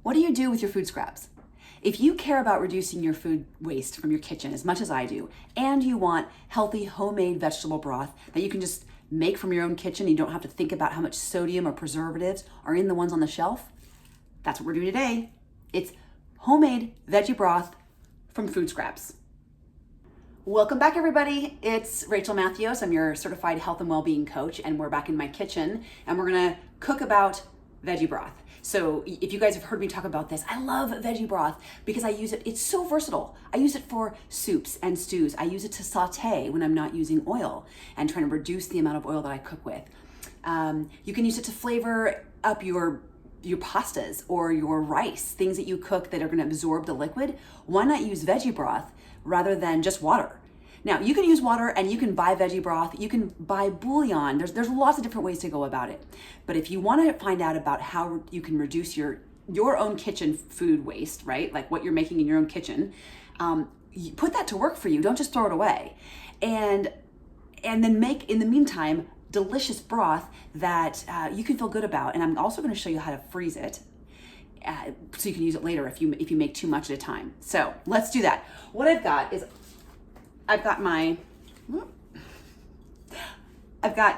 What do you do with your food scraps? If you care about reducing your food waste from your kitchen as much as I do, and you want healthy homemade vegetable broth that you can just make from your own kitchen, you don't have to think about how much sodium or preservatives are in the ones on the shelf, that's what we're doing today. It's homemade veggie broth from food scraps. Welcome back, everybody. It's Rachel Matthews. I'm your certified health and well-being coach, and we're back in my kitchen, and we're gonna cook about veggie broth. So if you guys have heard me talk about this, I love veggie broth because I use it. It's so versatile. I use it for soups and stews. I use it to saute when I'm not using oil and trying to reduce the amount of oil that I cook with. You can use it to flavor up your pastas or your rice, things that you cook that are going to absorb the liquid. Why not use veggie broth rather than just water? Now, you can use water and you can buy veggie broth, you can buy bouillon. There's lots of different ways to go about it. But if you want to find out about how you can reduce your own kitchen food waste, right? Like what you're making in your own kitchen, you put that to work for you. Don't just throw it away. And then make, in the meantime, delicious broth that you can feel good about. And I'm also going to show you how to freeze it so you can use it later if you make too much at a time. So let's do that. What I've got is I've got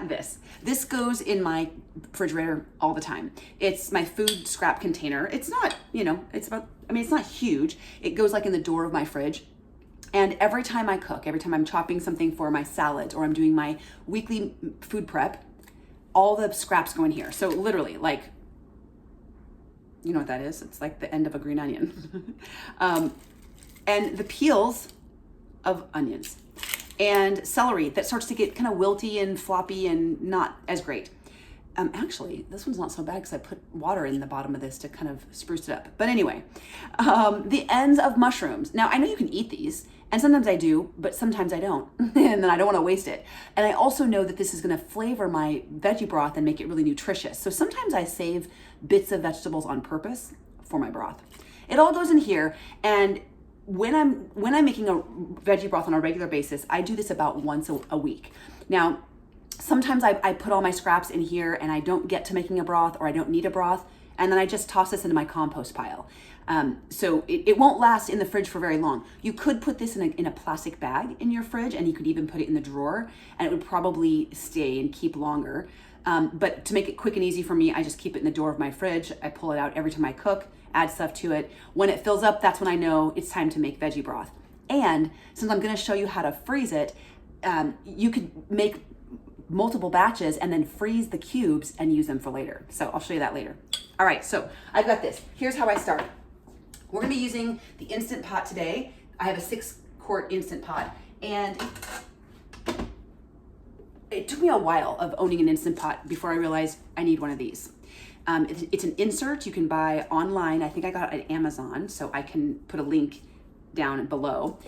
this. This goes in my refrigerator all the time. It's my food scrap container. It's not, it's not huge. It goes like in the door of my fridge. And every time I cook, every time I'm chopping something for my salad or I'm doing my weekly food prep, all the scraps go in here. So literally, like, you know what that is? It's like the end of a green onion. And the peels of onions and celery that starts to get kind of wilty and floppy and not as great. Actually, this one's not so bad because I put water in the bottom of this to kind of spruce it up. But anyway, the ends of mushrooms. Now, I know you can eat these, and sometimes I do, but sometimes I don't, and then I don't want to waste it. And I also know that this is going to flavor my veggie broth and make it really nutritious. So sometimes I save bits of vegetables on purpose for my broth. It all goes in here, and when I'm making a veggie broth on a regular basis, I do this about once a week. Now, sometimes I put all my scraps in here and I don't get to making a broth or I don't need a broth, and then I just toss this into my compost pile. So it won't last in the fridge for very long. You could put this in a plastic bag in your fridge, and you could even put it in the drawer, and it would probably stay and keep longer. But to make it quick and easy for me, I just keep it in the door of my fridge. I pull it out every time I cook, add stuff to it. When it fills up, that's when I know it's time to make veggie broth. And since I'm gonna show you how to freeze it, you could make multiple batches and then freeze the cubes and use them for later. So I'll show you that later. All right, so I've got this. Here's how I start. We're gonna be using the Instant pot today. I have a 6-quart Instant pot, and it took me a while of owning an Instant pot before I realized I need one of these. It's an insert you can buy online. I think I got it at Amazon, so I can put a link down below.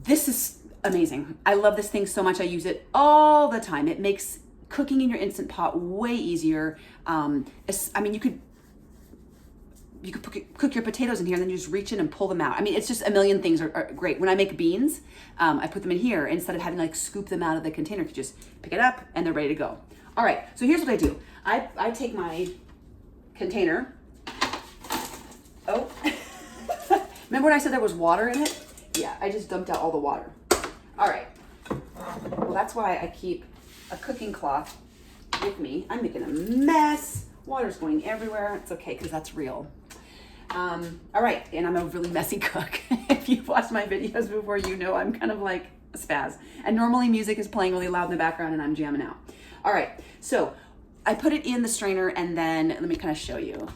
This is amazing. I love this thing so much. I use it all the time. It makes cooking in your Instant pot way easier. You could cook your potatoes in here and then you just reach in and pull them out. I mean, it's just a million things are great. When I make beans, I put them in here instead of having to like scoop them out of the container. You just pick it up and they're ready to go. All right, so here's what I do. I take my container. Oh, remember when I said there was water in it? Yeah, I just dumped out all the water. All right, well, that's why I keep a cooking cloth with me. I'm making a mess. Water's going everywhere. It's okay, because that's real. All right, and I'm a really messy cook. If you've watched my videos before, you know I'm kind of like a spaz. And normally music is playing really loud in the background and I'm jamming out. All right, so I put it in the strainer, and then let me kind of show you.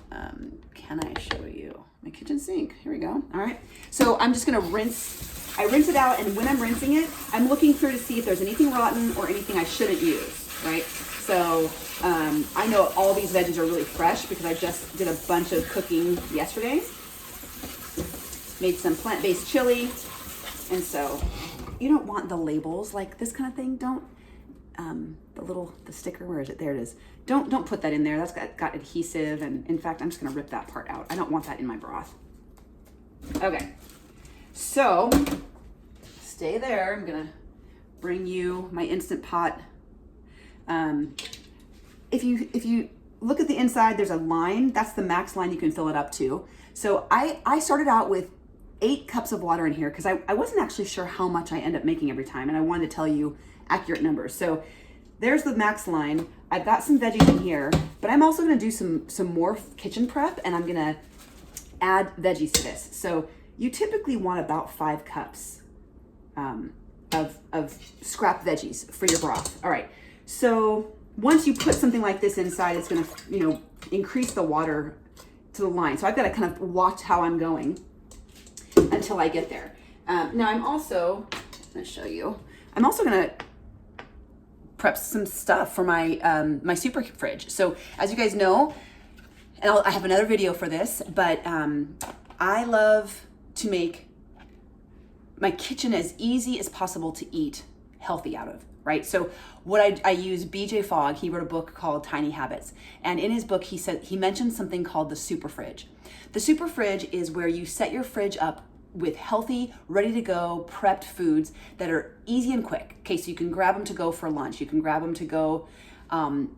Can I show you my kitchen sink? Here we go. All right, so I'm just gonna rinse. I rinse it out, and when I'm rinsing it, I'm looking through to see if there's anything rotten or anything I shouldn't use, right? So I know all these veggies are really fresh because I just did a bunch of cooking yesterday. Made some plant-based chili, and so you don't want the labels like this kind of thing. Don't the sticker, where is it? There it is. Don't put that in there. That's got adhesive, and in fact, I'm just gonna rip that part out. I don't want that in my broth. Okay, so stay there. I'm gonna bring you my Instant pot. If you look at the inside, there's a line. That's the max line you can fill it up to. So I started out with 8 cups of water in here because I wasn't actually sure how much I end up making every time, and I wanted to tell you accurate numbers. So there's the max line. I've got some veggies in here, but I'm also gonna do some more kitchen prep, and I'm gonna add veggies to this. So you typically want about 5 cups of scrap veggies for your broth. All right, so once you put something like this inside, it's gonna, you know, increase the water to the line. So I've gotta kind of watch how I'm going until I get there. Now I'm also gonna show you, I'm also gonna prep some stuff for my my super fridge. So as you guys know, and I have another video for this, but I love to make my kitchen as easy as possible to eat healthy out of, right? So what I use BJ Fogg, he wrote a book called Tiny Habits. And in his book, he mentioned something called the super fridge. The super fridge is where you set your fridge up with healthy, ready to go, prepped foods that are easy and quick. Okay, so you can grab them to go for lunch. You can grab them to go,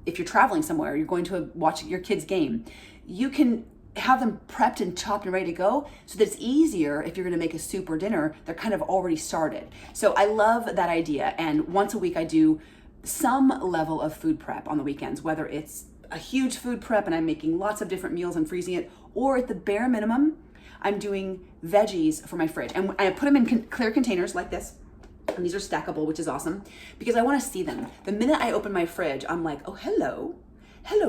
if you're traveling somewhere, you're going to watch your kid's game. You can have them prepped and chopped and ready to go so that it's easier if you're gonna make a soup or dinner, they're kind of already started. So I love that idea. And once a week I do some level of food prep on the weekends, whether it's a huge food prep and I'm making lots of different meals and freezing it, or at the bare minimum, I'm doing veggies for my fridge. And I put them in clear containers like this. And these are stackable, which is awesome because I wanna see them. The minute I open my fridge, I'm like, oh, hello,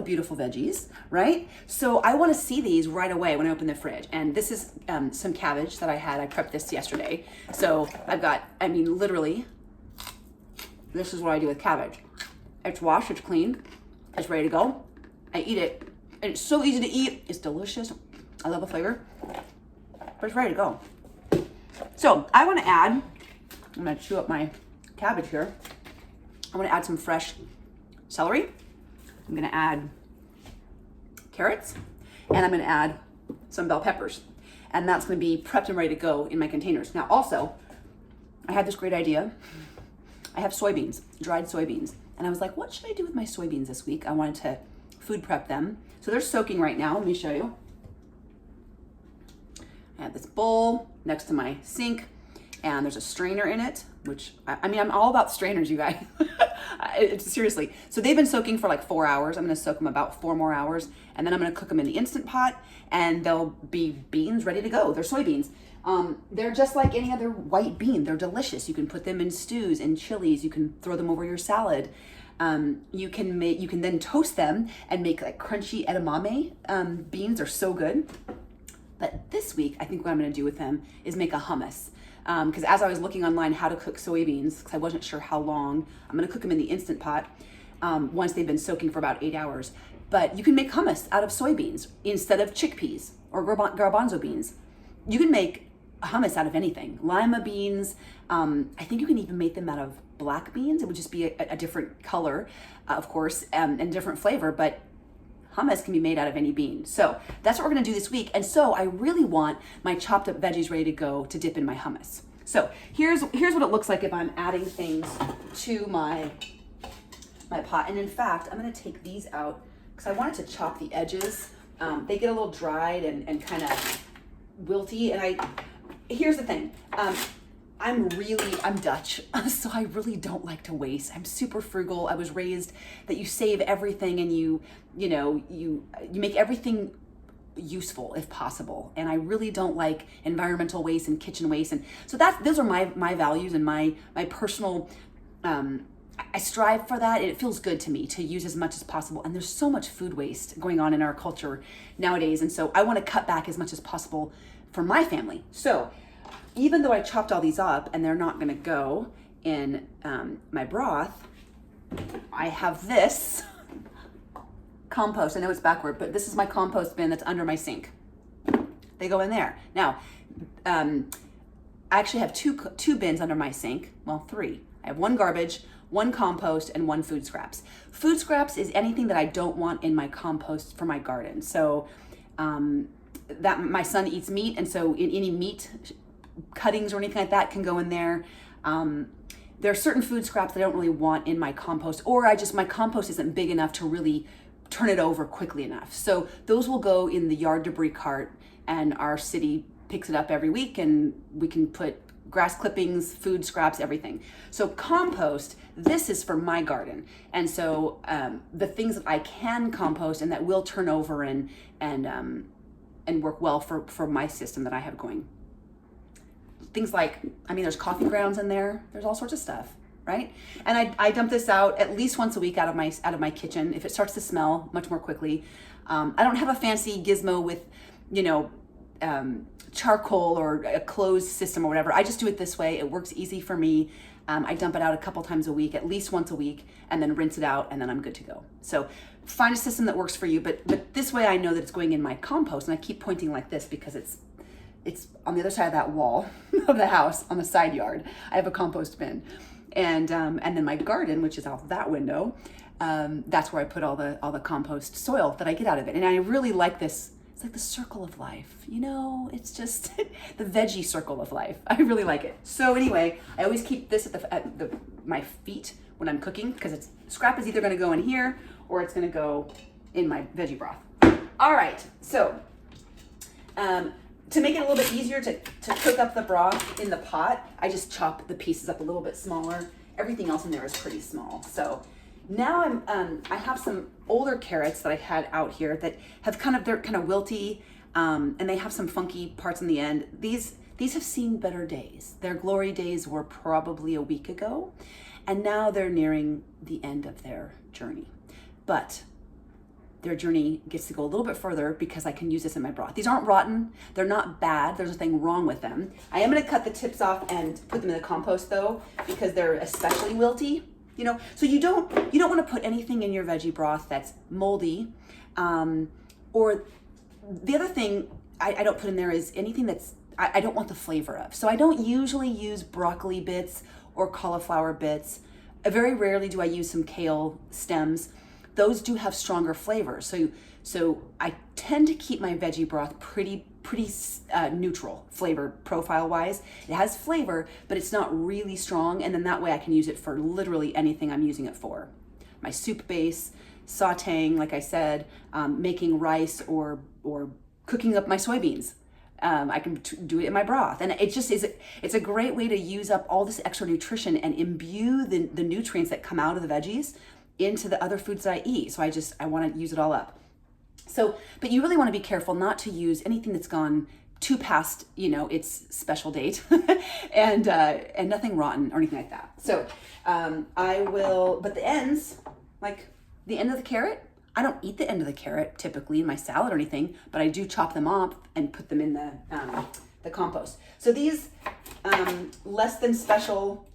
beautiful veggies, right? So I wanna see these right away when I open the fridge. And this is some cabbage that I had. I prepped this yesterday. So I've got, I mean, literally, this is what I do with cabbage. It's washed, it's clean, it's ready to go. I eat it, and it's so easy to eat. It's delicious. I love the flavor, but it's ready to go. So I wanna add, I'm gonna chew up my cabbage here. I wanna add some fresh celery. I'm gonna add carrots, and I'm gonna add some bell peppers. And that's gonna be prepped and ready to go in my containers. Now also, I had this great idea. I have soybeans, dried soybeans. And I was like, what should I do with my soybeans this week? I wanted to food prep them. So they're soaking right now, let me show you. I have this bowl next to my sink, and there's a strainer in it, which, I mean, I'm all about strainers, you guys. Seriously. So they've been soaking for like 4 hours. I'm gonna soak them about 4 more hours, and then I'm gonna cook them in the Instant Pot, and they'll be beans ready to go. They're soybeans. They're just like any other white bean. They're delicious. You can put them in stews and chilies. You can throw them over your salad. You can then toast them and make like crunchy edamame. Beans are so good. But this week, I think what I'm gonna do with them is make a hummus. Because as I was looking online how to cook soybeans, because I wasn't sure how long, I'm gonna cook them in the Instant Pot once they've been soaking for about 8 hours. But you can make hummus out of soybeans instead of chickpeas or garbanzo beans. You can make hummus out of anything. Lima beans, I think you can even make them out of black beans. It would just be a different color, of course, and different flavor, but hummus can be made out of any bean. So that's what we're gonna do this week. And so I really want my chopped up veggies ready to go to dip in my hummus. So here's what it looks like if I'm adding things to my pot. And in fact, I'm gonna take these out because I wanted to chop the edges. They get a little dried and kind of wilty. And here's the thing. I'm Dutch, so I really don't like to waste. I'm super frugal. I was raised that you save everything and you make everything useful if possible. And I really don't like environmental waste and kitchen waste. And so those are my values and my personal, I strive for that. It feels good to me to use as much as possible. And there's so much food waste going on in our culture nowadays. And so I want to cut back as much as possible for my family. So even though I chopped all these up and they're not gonna go in my broth, I have this compost. I know it's backward, but this is my compost bin that's under my sink. They go in there. Now, I actually have two bins under my sink. Well, 3. I have 1 garbage, 1 compost, and 1 food scraps. Food scraps is anything that I don't want in my compost for my garden. So that my son eats meat, and so any meat cuttings or anything like that can go in there. There are certain food scraps that I don't really want in my compost, or my compost isn't big enough to really turn it over quickly enough. So those will go in the yard debris cart, and our city picks it up every week, and we can put grass clippings, food scraps, everything. So compost, this is for my garden. And so the things that I can compost and that will turn over and work well for my system that I have going. Things like, I mean, there's coffee grounds in there. There's all sorts of stuff, right? And I dump this out at least once a week out of my kitchen. If it starts to smell much more quickly. I don't have a fancy gizmo with, charcoal or a closed system or whatever. I just do it this way. It works easy for me. I dump it out a couple times a week, at least once a week, and then rinse it out, and then I'm good to go. So find a system that works for you, but this way I know that it's going in my compost, and I keep pointing like this because it's on the other side of that wall of the house on the side yard. I have a compost bin, and then my garden, which is out that window, that's where I put all the compost soil that I get out of it. And I really like this. It's like the circle of life, it's just the veggie circle of life. I really like it. So anyway, I always keep this at my feet when I'm cooking, because scrap is either going to go in here or it's going to go in my veggie broth. All right, so to make it a little bit easier to cook up the broth in the pot, I just chop the pieces up a little bit smaller. Everything else in there is pretty small. So now I have some older carrots that I had out here that have they're kind of wilty, and they have some funky parts in the end. These have seen better days. Their glory days were probably a week ago, and now they're nearing the end of their journey. But their journey gets to go a little bit further because I can use this in my broth. These aren't rotten. They're not bad. There's nothing wrong with them. I am going to cut the tips off and put them in the compost though, because they're especially wilty. So you don't want to put anything in your veggie broth that's moldy, or the other thing I don't put in there is anything that's I don't want the flavor of. So I don't usually use broccoli bits or cauliflower bits. Very rarely do I use some kale stems. Those do have stronger flavor. So I tend to keep my veggie broth pretty neutral flavor profile wise. It has flavor, but it's not really strong. And then that way I can use it for literally anything I'm using it for. My soup base, sauteing, like I said, making rice or cooking up my soybeans. I can do it in my broth. And it's a great way to use up all this extra nutrition and imbue the nutrients that come out of the veggies into the other foods that I eat. So I want to use it all up. So, but you really want to be careful not to use anything that's gone too past, its special date and nothing rotten or anything like that. So, but the ends, like the end of the carrot, I don't eat the end of the carrot typically in my salad or anything, but I do chop them up and put them in the compost. So these less than special,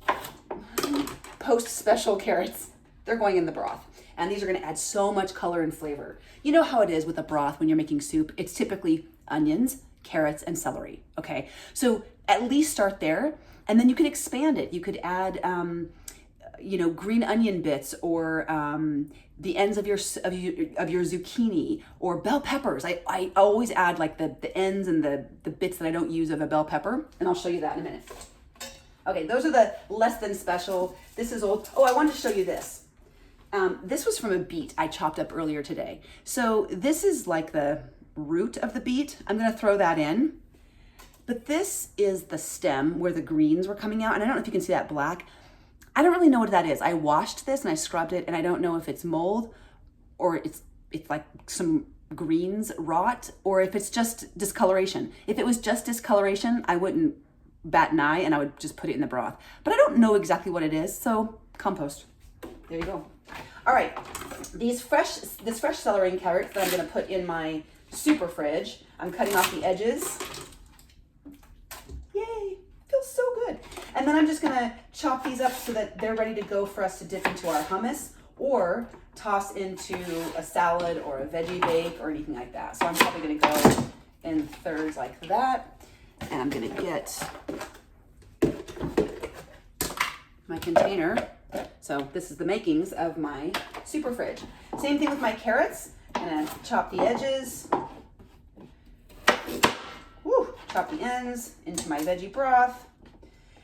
post-special carrots, they're going in the broth. And these are going to add so much color and flavor. You know how it is with a broth when you're making soup. It's typically onions, carrots, and celery. Okay, so at least start there, and then you can expand it. You could add, green onion bits, or the ends of your zucchini, or bell peppers. I always add like the ends and the bits that I don't use of a bell pepper, and I'll show you that in a minute. Okay, those are the less than special. This is old. Oh, I wanted to show you this. This was from a beet I chopped up earlier today. So this is like the root of the beet. I'm going to throw that in. But this is the stem where the greens were coming out. And I don't know if you can see that black. I don't really know what that is. I washed this and I scrubbed it, and I don't know if it's mold or it's like some greens rot, or if it's just discoloration. If it was just discoloration, I wouldn't bat an eye and I would just put it in the broth. But I don't know exactly what it is. So compost. There you go. All right, this fresh celery and carrots that I'm going to put in my super fridge. I'm cutting off the edges. Yay, feels so good. And then I'm just going to chop these up so that they're ready to go for us to dip into our hummus or toss into a salad or a veggie bake or anything like that. So I'm probably going to go in thirds like that. And I'm going to get my container. So this is the makings of my super fridge. Same thing with my carrots. I'm gonna chop the edges. Woo, chop the ends into my veggie broth.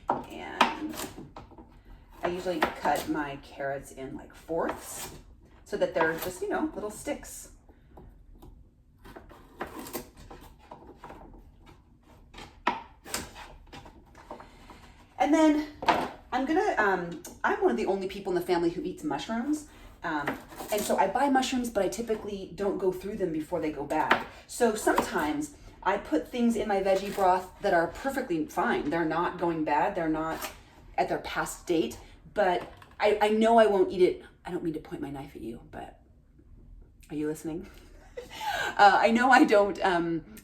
And I usually cut my carrots in like fourths. so that they're just, you know, little sticks. And then I'm one of the only people in the family who eats mushrooms. And so I buy mushrooms, but I typically don't go through them before they go bad. So sometimes I put things in my veggie broth that are perfectly fine. They're not going bad. They're not at their past date, but I know I won't eat it. I don't mean to point my knife at you, but are you listening? I know I don't,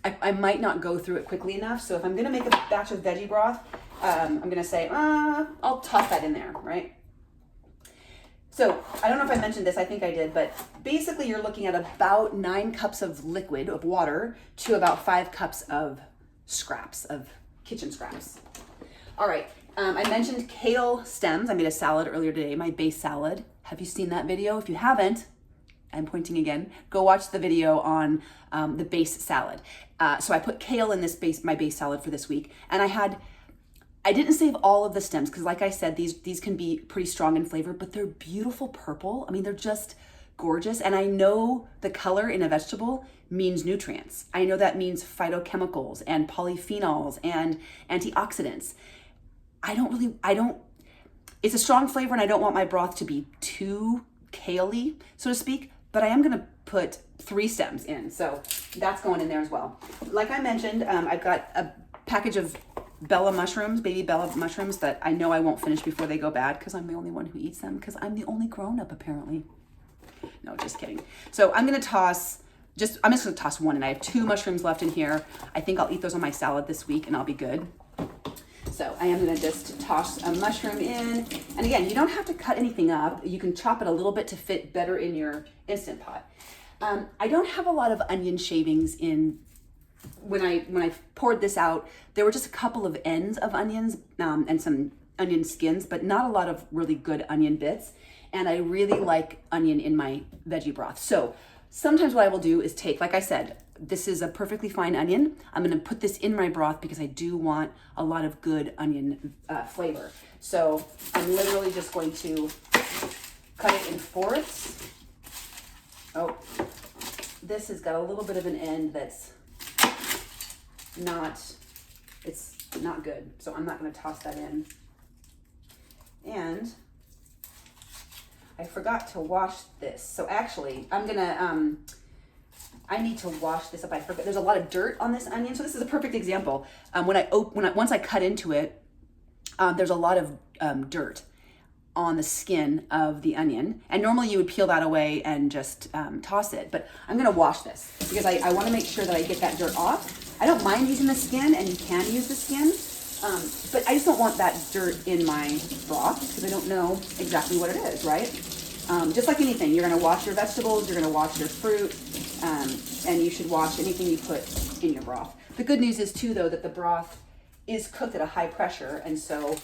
I might not go through it quickly enough. So if I'm gonna make a batch of veggie broth, I'm gonna say, I'll toss that in there, right? So I don't know if I mentioned this, I think I did, but basically you're looking at about 9 cups of liquid, of water, to about 5 cups of scraps, of kitchen scraps. All right, I mentioned kale stems. I made a salad earlier today, my base salad. Have you seen that video? If you haven't, I'm pointing again, go watch the video on the base salad. So I put kale in my base salad for this week, and I didn't save all of the stems because, like I said, these can be pretty strong in flavor, but they're beautiful purple. I mean, they're just gorgeous. And I know the color in a vegetable means nutrients. I know that means phytochemicals and polyphenols and antioxidants. It's a strong flavor, and I don't want my broth to be too kale-y, so to speak, but I am gonna put 3 stems in. So that's going in there as well. Like I mentioned, I've got a package of Bella mushrooms, baby Bella mushrooms that I know I won't finish before they go bad because I'm the only one who eats them because I'm the only grown-up apparently. No, just kidding. So I'm just gonna toss 1 and I have 2 mushrooms left in here. I think I'll eat those on my salad this week and I'll be good. So I am gonna just toss a mushroom in. And again, you don't have to cut anything up. You can chop it a little bit to fit better in your Instant Pot. I don't have a lot of onion shavings in. When I poured this out, there were just a couple of ends of onions and some onion skins, but not a lot of really good onion bits. And I really like onion in my veggie broth. So sometimes what I will do is take, like I said, this is a perfectly fine onion. I'm gonna put this in my broth because I do want a lot of good onion flavor. So I'm literally just going to cut it in 4ths. Oh, this has got a little bit of an end that's it's not good. So I'm not gonna toss that in. And I forgot to wash this. So actually I'm gonna, I need to wash this up. I forgot, there's a lot of dirt on this onion. So this is a perfect example. Once I cut into it, there's a lot of dirt on the skin of the onion. And normally you would peel that away and just toss it. But I'm gonna wash this because I wanna make sure that I get that dirt off. I don't mind using the skin, and you can use the skin, but I just don't want that dirt in my broth because I don't know exactly what it is, right? Just like anything, you're gonna wash your vegetables, you're gonna wash your fruit, and you should wash anything you put in your broth. The good news is too, though, that the broth is cooked at a high pressure, and so,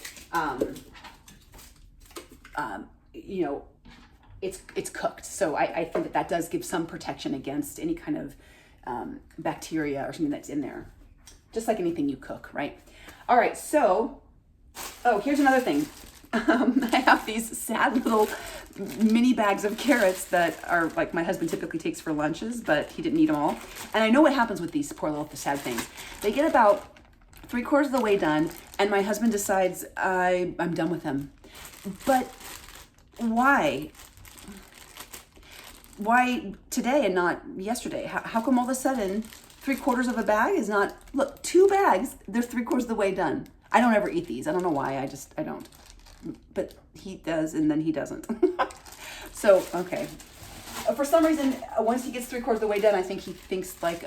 you know, it's cooked. So I think that does give some protection against any kind of bacteria or something that's in there, just like anything you cook, right? All right, so, here's another thing. I have these sad little mini bags of carrots that are like my husband typically takes for lunches, but he didn't eat them all. And I know what happens with these poor little sad things. They get about 3/4 of the way done, and my husband decides I'm done with them. But why? Why today and not yesterday? How come all of a sudden 3/4 of a bag is not, look, 2 bags, they're 3/4 of the way done. I don't ever eat these. I don't know why, I don't. But he does, and then he doesn't. So, okay. For some reason, once he gets 3/4 of the way done, I think he thinks like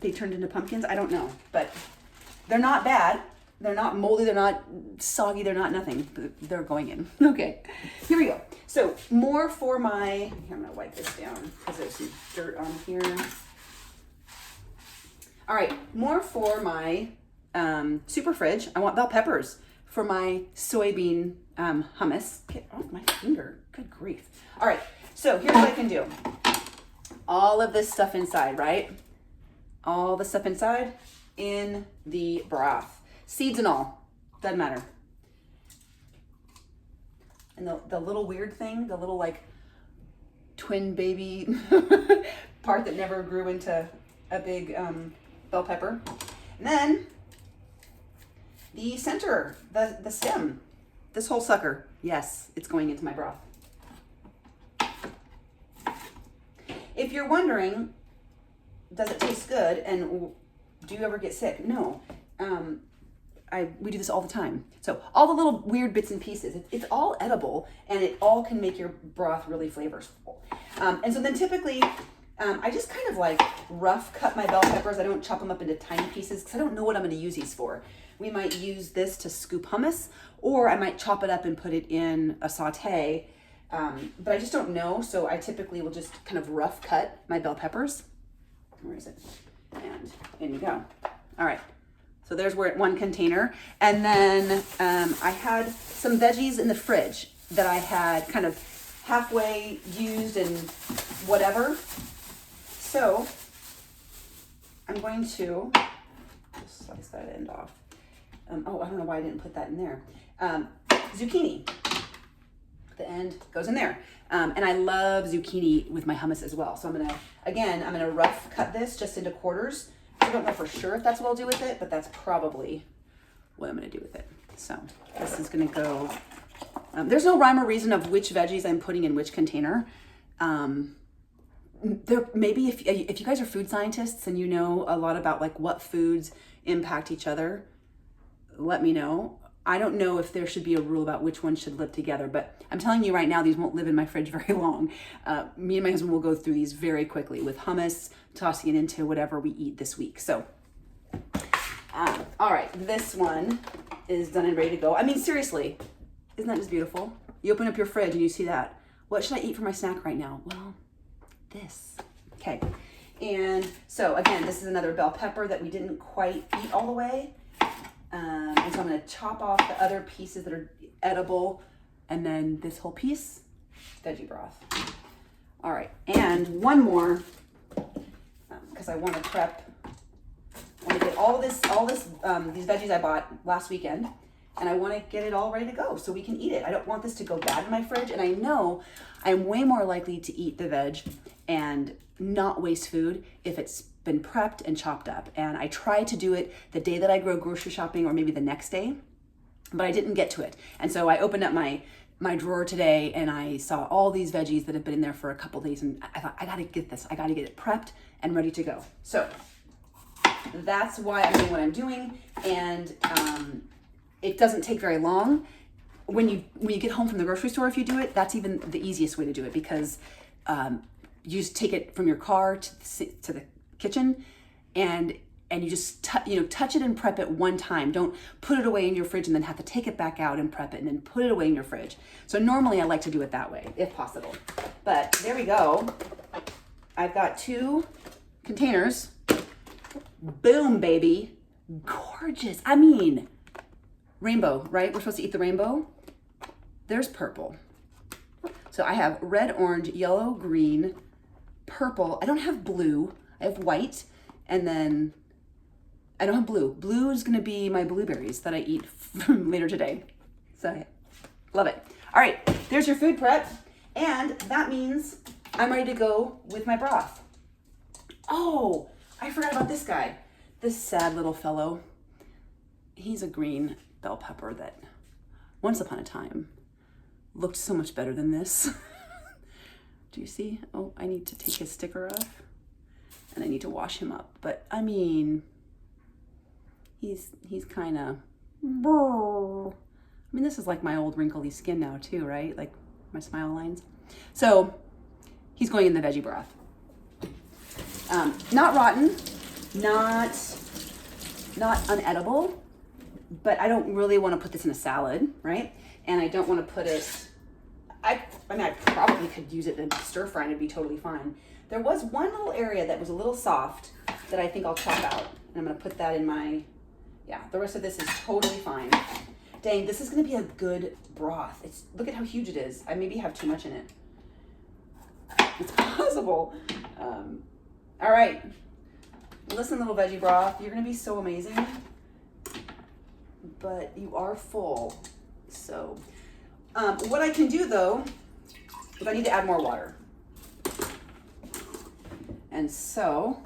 they turned into pumpkins. I don't know, but they're not bad. They're not moldy, they're not soggy, they're not nothing, but they're going in. Okay, here we go. So more for my, here, I'm gonna wipe this down because there's some dirt on here. All right, more for my super fridge. I want bell peppers for my soybean hummus. Get off my finger, good grief. All right, so here's what I can do. All of this stuff inside, right? All the stuff inside in the broth. Seeds and all, doesn't matter. And the little weird thing, the little like twin baby part that never grew into a big bell pepper. And then the center, the stem, this whole sucker, yes, it's going into my broth. If you're wondering, does it taste good and do you ever get sick? No. We do this all the time. So all the little weird bits and pieces, it's all edible and it all can make your broth really flavorful. And so then typically, I just kind of like rough cut my bell peppers. I don't chop them up into tiny pieces because I don't know what I'm going to use these for. We might use this to scoop hummus, or I might chop it up and put it in a saute. But I just don't know. So I typically will just kind of rough cut my bell peppers. Where is it? And in you go. All right. So there's one container. And then I had some veggies in the fridge that I had kind of halfway used and whatever. So I'm going to just slice that end off. Oh, I don't know why I didn't put that in there. Zucchini. The end goes in there. And I love zucchini with my hummus as well. So I'm gonna rough cut this just into quarters. I don't know for sure if that's what I'll do with it, but that's probably what I'm gonna do with it. So this is gonna go, there's no rhyme or reason of which veggies I'm putting in which container. There maybe if you guys are food scientists and you know a lot about like what foods impact each other, let me know. I don't know if there should be a rule about which ones should live together, but I'm telling you right now, these won't live in my fridge very long. Me and my husband will go through these very quickly with hummus, tossing it into whatever we eat this week. So, all right, this one is done and ready to go. I mean, seriously, isn't that just beautiful? You open up your fridge and you see that. What should I eat for my snack right now? Well, this. Okay. And so again, this is another bell pepper that we didn't quite eat all the way. And so I'm going to chop off the other pieces that are edible, and then this whole piece, veggie broth. All right, and one more, because I want to prep. I want to get all this, these veggies I bought last weekend, and I want to get it all ready to go so we can eat it. I don't want this to go bad in my fridge, and I know I'm way more likely to eat the veg and not waste food if it's been prepped and chopped up. And I try to do it the day that I go grocery shopping or maybe the next day, but I didn't get to it. And so I opened up my drawer today and I saw all these veggies that have been in there for a couple days, and I thought, I gotta get this. I gotta get it prepped and ready to go. So that's why I'm doing what I'm doing. And it doesn't take very long. When you get home from the grocery store, if you do it, that's even the easiest way to do it, because you just take it from your car to the kitchen and you just touch it and prep it one time. Don't put it away in your fridge and then have to take it back out and prep it and then put it away in your fridge. So normally I like to do it that way if possible. But there we go. I've got 2 containers. Boom, baby. Gorgeous. I mean, rainbow, right? We're supposed to eat the rainbow. There's purple. So I have red, orange, yellow, green, purple. I don't have blue. I have white, and then I don't have blue. Blue is gonna be my blueberries that I eat later today. So love it. All right, there's your food prep, and that means I'm ready to go with my broth. Oh, I forgot about this guy. This sad little fellow. He's a green bell pepper that once upon a time looked so much better than this. Do you see? Oh, I need to take his sticker off. And I need to wash him up. But I mean, he's kind of, I mean, this is like my old wrinkly skin now too, right? Like my smile lines. So he's going in the veggie broth. Not rotten, not unedible, but I don't really want to put this in a salad, right? And I don't want to put it, I mean, I probably could use it in stir fry and it'd be totally fine. There was one little area that was a little soft that I think I'll chop out. And I'm gonna put that in my, yeah, the rest of this is totally fine. Dang, this is gonna be a good broth. Look at how huge it is. I maybe have too much in it. It's possible. All right, listen, little veggie broth, you're gonna be so amazing, but you are full. So what I can do though, is I need to add more water. And so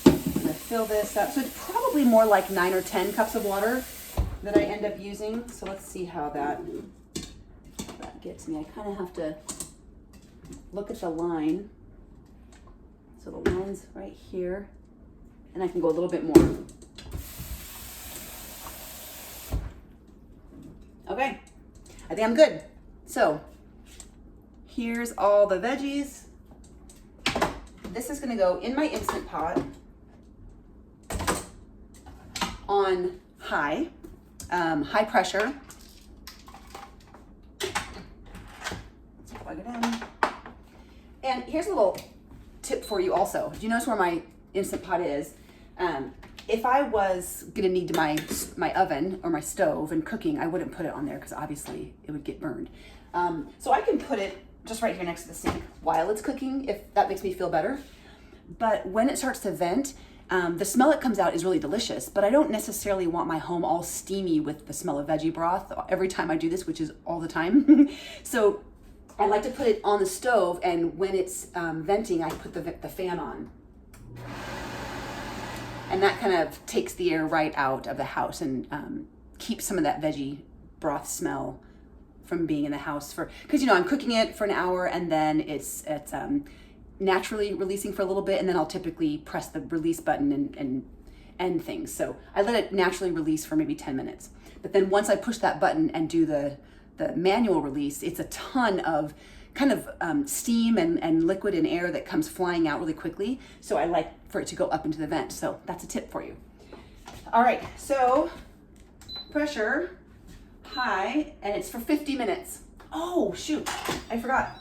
I'm gonna fill this up. So it's probably more like 9 or 10 cups of water that I end up using. So let's see how that gets me. I kind of have to look at the line. So the line's right here, and I can go a little bit more. Okay, I think I'm good. So here's all the veggies. This is gonna go in my Instant Pot on high pressure. Let's plug it in. And here's a little tip for you also. Do you notice where my Instant Pot is? If I was gonna need my oven or my stove and cooking, I wouldn't put it on there because obviously it would get burned. So I can put it just right here next to the sink while it's cooking, if that makes me feel better. But when it starts to vent, the smell that comes out is really delicious, but I don't necessarily want my home all steamy with the smell of veggie broth every time I do this, which is all the time. So I like to put it on the stove, and when it's venting, I put the fan on. And that kind of takes the air right out of the house and keeps some of that veggie broth smell from being in the house because I'm cooking it for an hour, and then it's naturally releasing for a little bit, and then I'll typically press the release button and end things. So I let it naturally release for maybe 10 minutes. But then once I push that button and do the manual release, it's a ton of kind of steam and liquid and air that comes flying out really quickly. So I like for it to go up into the vent. So that's a tip for you. All right, so pressure high, and it's for 50 minutes. Oh shoot, I forgot.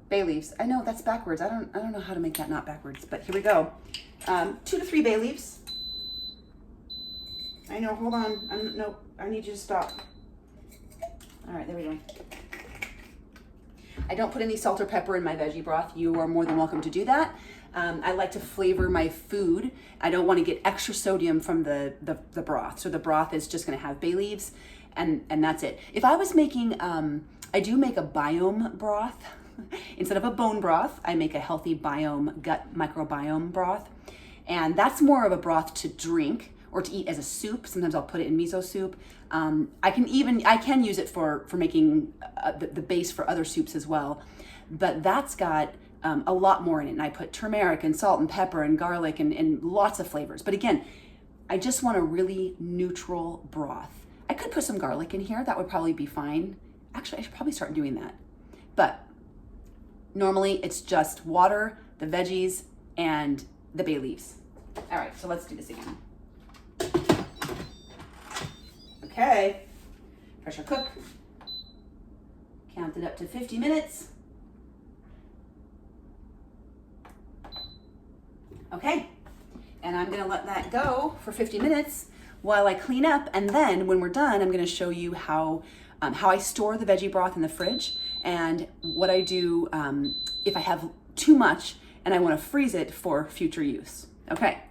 Bay leaves. I know that's backwards. I don't know how to make that not backwards, but here we go. 2 to 3 bay leaves. I know, hold on. No, I need you to stop. All right, there we go. I don't put any salt or pepper in my veggie broth. You are more than welcome to do that. I like to flavor my food. I don't want to get extra sodium from the broth. So the broth is just going to have bay leaves, and that's it. If I was making, I do make a biome broth. Instead of a bone broth, I make a healthy biome, gut microbiome broth. And that's more of a broth to drink or to eat as a soup. Sometimes I'll put it in miso soup. I can use it for making the base for other soups as well. But that's got a lot more in it. And I put turmeric and salt and pepper and garlic and lots of flavors. But again, I just want a really neutral broth. I could put some garlic in here. That would probably be fine. Actually, I should probably start doing that. But normally it's just water, the veggies, and the bay leaves. All right, so let's do this again. Okay, pressure cook. Count it up to 50 minutes. Okay, and I'm gonna let that go for 50 minutes while I clean up, and then when we're done, I'm gonna show you how I store the veggie broth in the fridge and what I do if I have too much and I wanna freeze it for future use. Okay,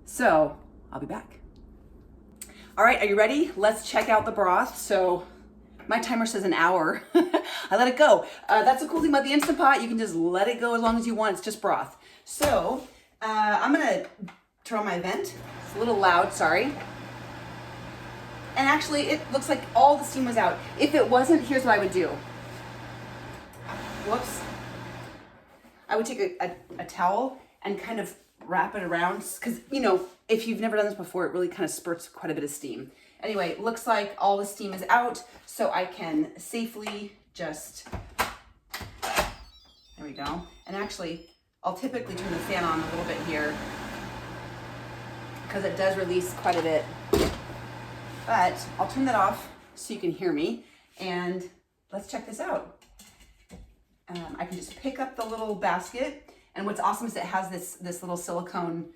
so I'll be back. All right, are you ready? Let's check out the broth. So my timer says an hour. I let it go. That's the cool thing about the Instant Pot. You can just let it go as long as you want. It's just broth. So I'm gonna turn on my vent. It's a little loud, sorry. And actually, it looks like all the steam was out. If it wasn't, here's what I would do. Whoops. I would take a towel and kind of wrap it around, because if you've never done this before, it really kind of spurts quite a bit of steam. Anyway, it looks like all the steam is out, so I can safely just, there we go. And actually, I'll typically turn the fan on a little bit here because it does release quite a bit. But I'll turn that off so you can hear me, and let's check this out. I can just pick up the little basket, and what's awesome is it has this little silicone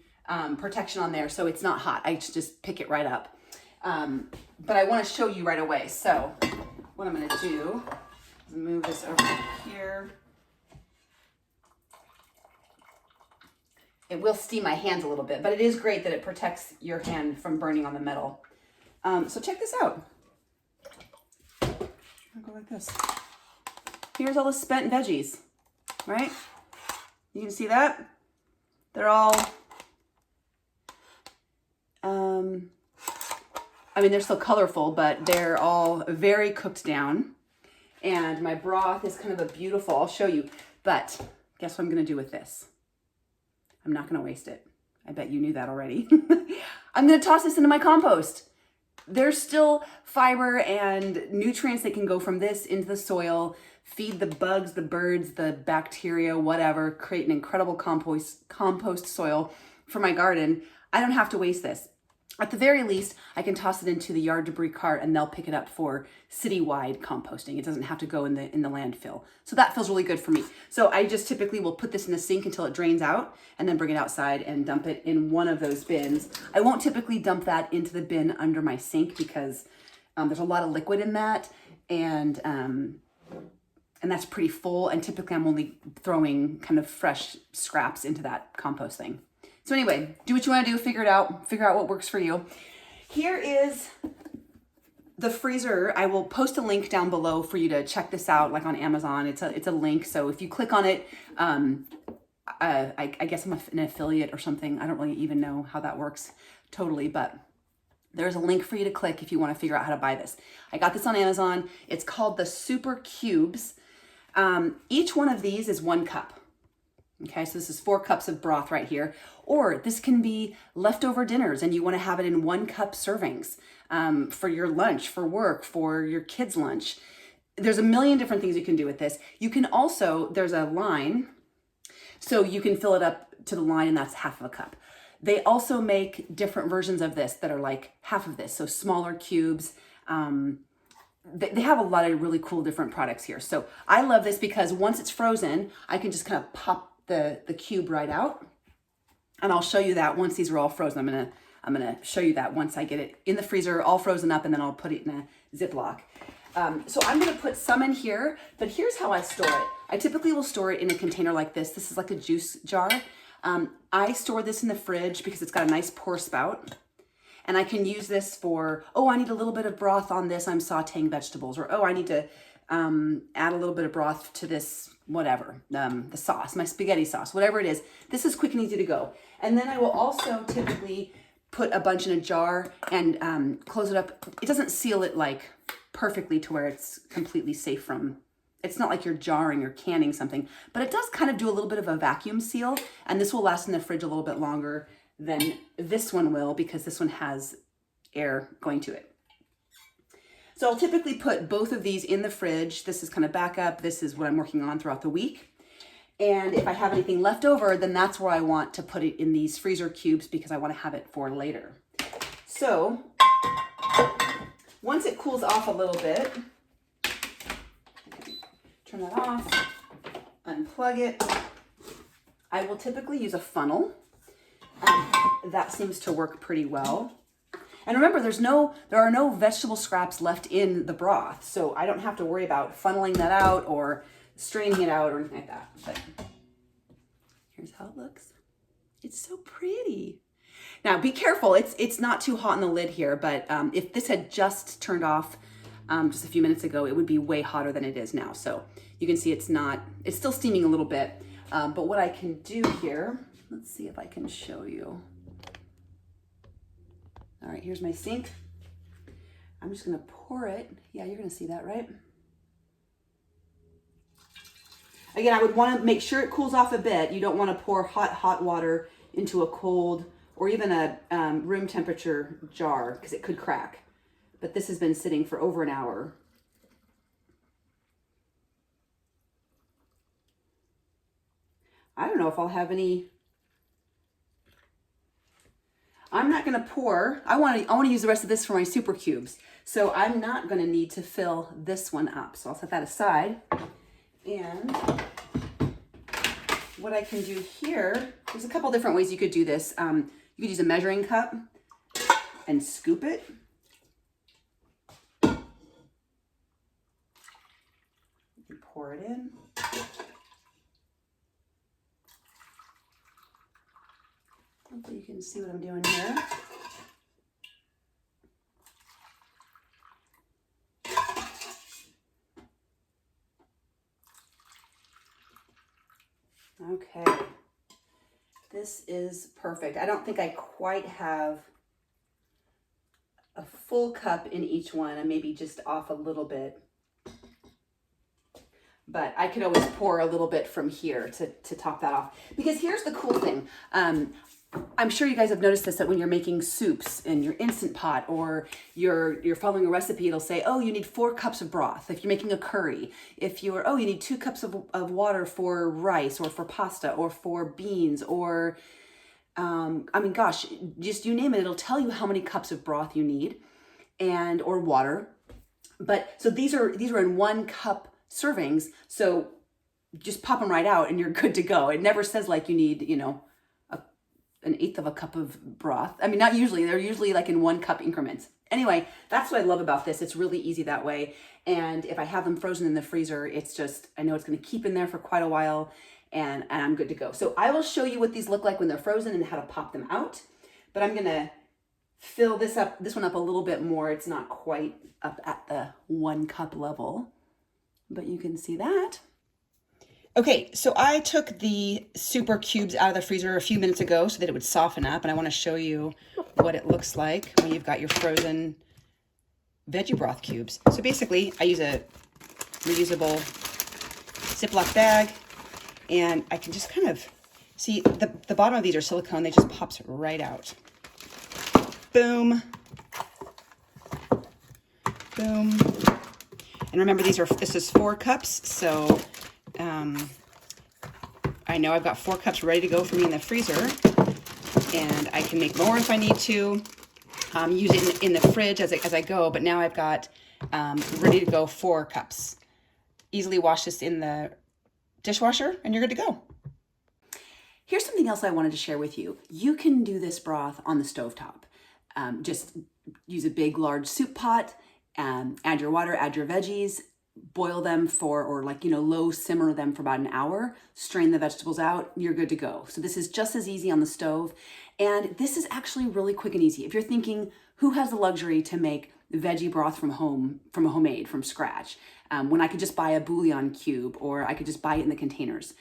protection on there, so it's not hot. I just pick it right up. But I want to show you right away. So what I'm going to do is move this over here. It will steam my hands a little bit, but it is great that it protects your hand from burning on the metal. So check this out. I'll go like this. Here's all the spent veggies. right? You can see that? They're all, I mean, they're still colorful, but they're all very cooked down. And my broth is kind of a beautiful, I'll show you. But guess what I'm gonna do with this? I'm not gonna waste it. I bet you knew that already. I'm gonna toss this into my compost. There's still fiber and nutrients that can go from this into the soil, feed the bugs, the birds, the bacteria, whatever, create an incredible compost soil for my garden. I don't have to waste this. At the very least, I can toss it into the yard debris cart and they'll pick it up for citywide composting. It doesn't have to go in the landfill. So that feels really good for me. So I just typically will put this in the sink until it drains out and then bring it outside and dump it in one of those bins. I won't typically dump that into the bin under my sink because there's a lot of liquid in that and that's pretty full. And typically I'm only throwing kind of fresh scraps into that compost thing. So anyway, do what you want to do, figure out what works for you. Here is the freezer. I will post a link down below for you to check this out, like on Amazon. It's a link. So if you click on it, I guess I'm an affiliate or something. I don't really even know how that works totally, but there's a link for you to click if you want to figure out how to buy this. I got this on Amazon. It's called the Super Cubes. Each one of these is 1 cup. Okay, so this is 4 cups of broth right here. Or this can be leftover dinners and you want to have it in 1 cup servings for your lunch, for work, for your kids' lunch. There's a million different things you can do with this. You can also, there's a line, so you can fill it up to the line and that's half of a cup. They also make different versions of this that are like half of this, so smaller cubes. They have a lot of really cool different products here. So I love this because once it's frozen, I can just kind of pop the cube right out. And I'll show you that once these are all frozen. I'm gonna show you that once I get it in the freezer, all frozen up, and then I'll put it in a Ziploc. So I'm gonna put some in here, but here's how I store it. I typically will store it in a container like this. This is like a juice jar. I store this in the fridge because it's got a nice pour spout. And I can use this for, oh, I need a little bit of broth on this, I'm sauteing vegetables. Or, oh, I need to add a little bit of broth to this, whatever, the sauce, my spaghetti sauce, whatever it is. This is quick and easy to go. And then I will also typically put a bunch in a jar and close it up. It doesn't seal it like perfectly to where it's completely safe from, it's not like you're jarring or canning something, but it does kind of do a little bit of a vacuum seal. And this will last in the fridge a little bit longer than this one will because this one has air going to it. So I'll typically put both of these in the fridge. This is kind of backup. This is what I'm working on throughout the week. And if I have anything left over, then that's where I want to put it in these freezer cubes because I want to have it for later. So once it cools off a little bit, turn that off, unplug it. I will typically use a funnel. That seems to work pretty well. And remember, there are no vegetable scraps left in the broth, so I don't have to worry about funneling that out or straining it out or anything like that. But here's how it looks. It's so pretty. Now be careful, it's not too hot in the lid here, but if this had just turned off just a few minutes ago, it would be way hotter than it is now. So you can see it's still steaming a little bit, but what I can do here, let's see if I can show you. All right, here's my sink. I'm just gonna pour it. Yeah, you're gonna see that, right? Again, I would wanna make sure it cools off a bit. You don't wanna pour hot water into a cold or even a room temperature jar because it could crack. But this has been sitting for over an hour. I don't know if I'll have any. I'm not gonna pour, I wanna use the rest of this for my super cubes. So I'm not gonna need to fill this one up. So I'll set that aside. And what I can do here, there's a couple different ways you could do this. You could use a measuring cup and scoop it. You can pour it in. Hopefully you can see what I'm doing here. This is perfect. I don't think I quite have a full cup in each one. I maybe just off a little bit. But I could always pour a little bit from here to top that off. Because here's the cool thing. I'm sure you guys have noticed this, that when you're making soups in your Instant Pot, or you're following a recipe, it'll say, oh, you need 4 cups of broth. If you're making a curry, you need 2 cups of water for rice or for pasta or for beans, or, gosh, just you name it, it'll tell you how many cups of broth you need or water. But so these are in 1 cup servings. So just pop them right out and you're good to go. It never says like you need, an 1/8 of a cup of broth. I mean, not usually. They're usually like in 1 cup increments. Anyway, that's what I love about this. It's really easy that way. And if I have them frozen in the freezer, it's just, I know it's going to keep in there for quite a while, and I'm good to go. So I will show you what these look like when they're frozen and how to pop them out. But I'm going to fill this one up a little bit more. It's not quite up at the 1 cup level, but you can see that. Okay, so I took the super cubes out of the freezer a few minutes ago so that it would soften up, and I want to show you what it looks like when you've got your frozen veggie broth cubes. So basically, I use a reusable Ziploc bag, and I can just kind of see the bottom of these are silicone. They just pops right out. Boom. Boom. And remember, this is 4 cups, so I know I've got 4 cups ready to go for me in the freezer, and I can make more if I need to. Use it in the fridge as I go, but now I've got ready to go 4 cups. Easily wash this in the dishwasher, and you're good to go. Here's something else I wanted to share with you. You can do this broth on the stovetop. Just use a big, large soup pot, add your water, add your veggies, boil them low simmer them for about an hour, strain the vegetables out, you're good to go. So this is just as easy on the stove. And this is actually really quick and easy. If you're thinking, who has the luxury to make veggie broth from scratch, when I could just buy a bouillon cube, or I could just buy it in the containers.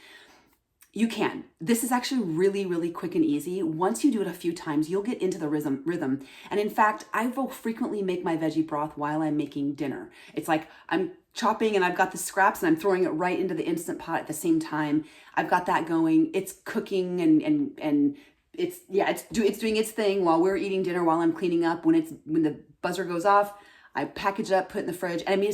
You can. This is actually really, really quick and easy. Once you do it a few times, you'll get into the rhythm. And in fact, I will frequently make my veggie broth while I'm making dinner. It's like I'm chopping and I've got the scraps and I'm throwing it right into the Instant Pot at the same time. I've got that going. It's cooking and it's doing its thing while we're eating dinner, while I'm cleaning up. When the buzzer goes off, I package it up, put it in the fridge. And I mean,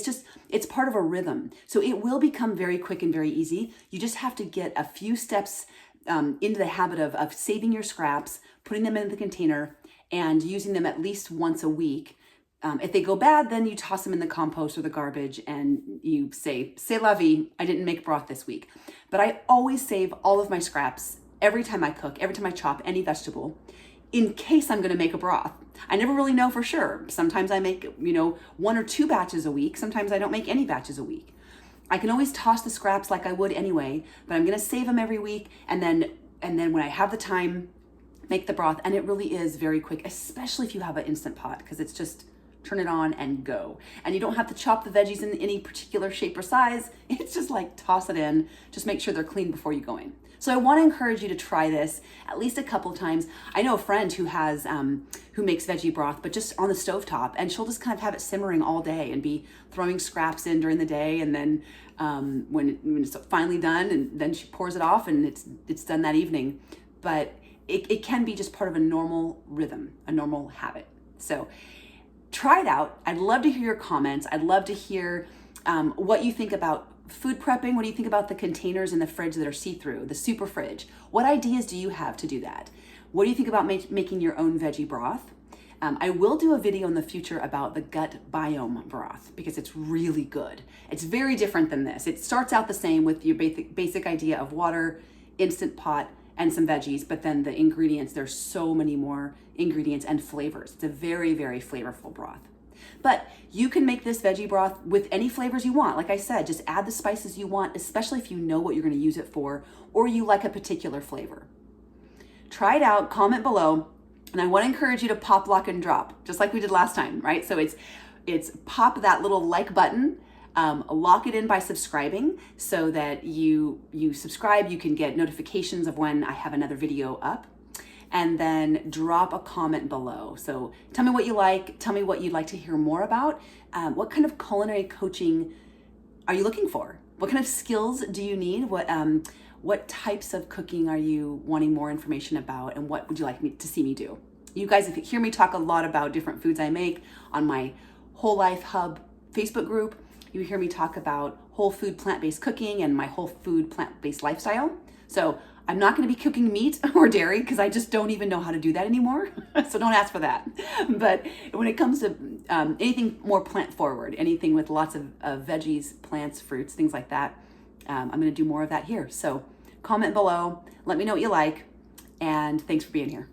it's part of a rhythm. So it will become very quick and very easy. You just have to get a few steps into the habit of saving your scraps, putting them in the container, and using them at least once a week. If they go bad, then you toss them in the compost or the garbage and you say, c'est la vie, I didn't make broth this week. But I always save all of my scraps every time I cook, every time I chop any vegetable, in case I'm going to make a broth. I never really know for sure. Sometimes I make, 1 or 2 batches a week. Sometimes I don't make any batches a week. I can always toss the scraps like I would anyway, but I'm going to save them every week. And then when I have the time, make the broth. And it really is very quick, especially if you have an Instant Pot, because it's just turn it on and go. And you don't have to chop the veggies in any particular shape or size. It's just like toss it in. Just make sure they're clean before you go in. So I want to encourage you to try this at least a couple times. I know a friend who makes veggie broth, but just on the stovetop, and she'll just kind of have it simmering all day and be throwing scraps in during the day, and then when it's finally done, and then she pours it off, and it's done that evening. But it can be just part of a normal rhythm, a normal habit. So try it out. I'd love to hear your comments. I'd love to hear what you think about food prepping. What do you think about the containers in the fridge that are see-through, the super fridge? What ideas do you have to do that? What do you think about making your own veggie broth? I will do a video in the future about the gut biome broth because it's really good. It's very different than this. It starts out the same with your basic idea of water, Instant Pot, and some veggies, but then the ingredients, there's so many more ingredients and flavors. It's a very, very flavorful broth. But you can make this veggie broth with any flavors you want. Like I said, just add the spices you want, especially if you know what you're going to use it for, or you like a particular flavor. Try it out, comment below, and I want to encourage you to pop, lock, and drop, just like we did last time, right? So it's pop that little like button, Lock it in by subscribing so that you subscribe, you can get notifications of when I have another video up. And then drop a comment below. So tell me what you like, tell me what you'd like to hear more about. What kind of culinary coaching are you looking for? What kind of skills do you need? What types of cooking are you wanting more information about, and what would you like me to see me do? You guys, if you hear me talk a lot about different foods I make on my Whole Life Hub Facebook group, you hear me talk about whole food plant-based cooking and my whole food plant-based lifestyle. So I'm not going to be cooking meat or dairy because I just don't even know how to do that anymore. So don't ask for that. But when it comes to anything more plant forward, anything with lots of veggies, plants, fruits, things like that, I'm going to do more of that here. So comment below, let me know what you like, and thanks for being here.